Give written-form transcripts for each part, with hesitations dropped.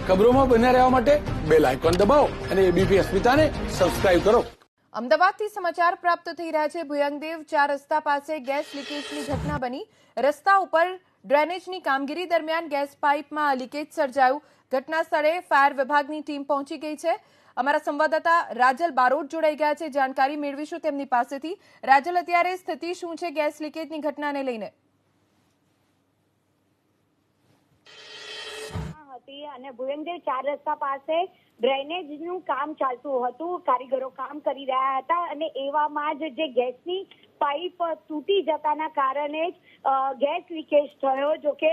ખબરોમાં બન્યા રહેવા માટે બેલ આઇકોન દબાવો અને એબીપી અસ્મિતાને સબસ્ક્રાઇબ કરો। અમદાવાદથી સમાચાર પ્રાપ્ત થઈ રહ્યા છે। ભુયંગદેવ 4 રસ્તા પાસે ગેસ લીકેજની ઘટના બની। રસ્તા ઉપર ડ્રેનેજની કામગીરી દરમિયાન ગેસ પાઇપમાં લીકેજ સર્જાયું। ઘટના સ્થળે ફાયર વિભાગની ટીમ પહોંચી ગઈ છે। અમારા સંવાદદાતા રાજલ બારોટ જોડાઈ ગયા છે। જાણકારી મેળવીશું તેમની પાસેથી। રાજલ, અત્યારે સ્થિતિ શું છે ગેસ લીકેજની ઘટનાને લઈને? અને ભુયંગદેવ 4 રસ્તા પાસે ડ્રેનેજનું કામ ચાલતું હતું। કારીગરો કામ કરી રહ્યા હતા અને એવામાં જ જે ગેસની પાઇપ તૂટી જતાના કારણે ગેસ લીકેજ થયો। જોકે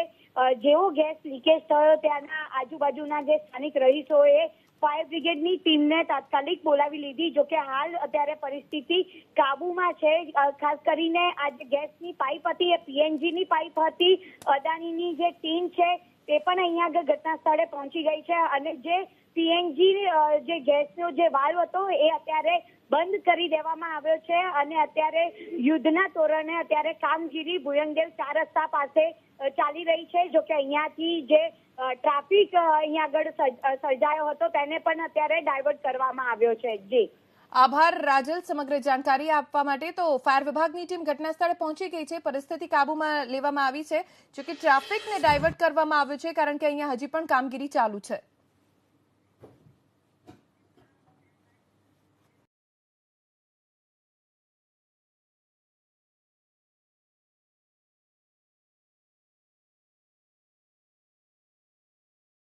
જેવો ગેસ લીકેજ થયો ત્યાંના આજુબાજુના જે સ્થાનિક રહીશોએ ફાયર બ્રિગેડની ટીમને તાત્કાલિક બોલાવી લીધી। જોકે હાલ અત્યારે પરિસ્થિતિ કાબુમાં છે। ખાસ કરીને આ જે ગેસની પાઇપ હતી એ પીએનજીની પાઇપ હતી। અદાણીની જે ટીમ છે તે પણ અહીંયા આગળ ઘટના સ્થળે પહોંચી ગઈ છે અને જે પીએનજી જે ગેસનો જે વાલ્વ હતો એ અત્યારે બંધ કરી દેવામાં આવ્યો છે અને અત્યારે યુદ્ધના ધોરણે અત્યારે કામગીરી ભુયંગદેવ 4 રસ્તા પાસે ચાલી રહી છે। જો કે અહીંયાથી જે ટ્રાફિક અહીંયા આગળ સર્જાયો હતો તેને પણ અત્યારે ડાયવર્ટ કરવામાં આવ્યો છે। જી આભાર રાજલ સમગ્ર જાણકારી આપવા માટે। તો ફાયર વિભાગની ટીમ ઘટના સ્થળે પહોંચી ગઈ છે। પરિસ્થિતિ કાબૂમાં લેવામાં આવી છે। જો કે ટ્રાફિકને ડાયવર્ટ કરવામાં આવ્યો છે કારણ કે અહીંયા હજી પણ કામગીરી ચાલુ છે।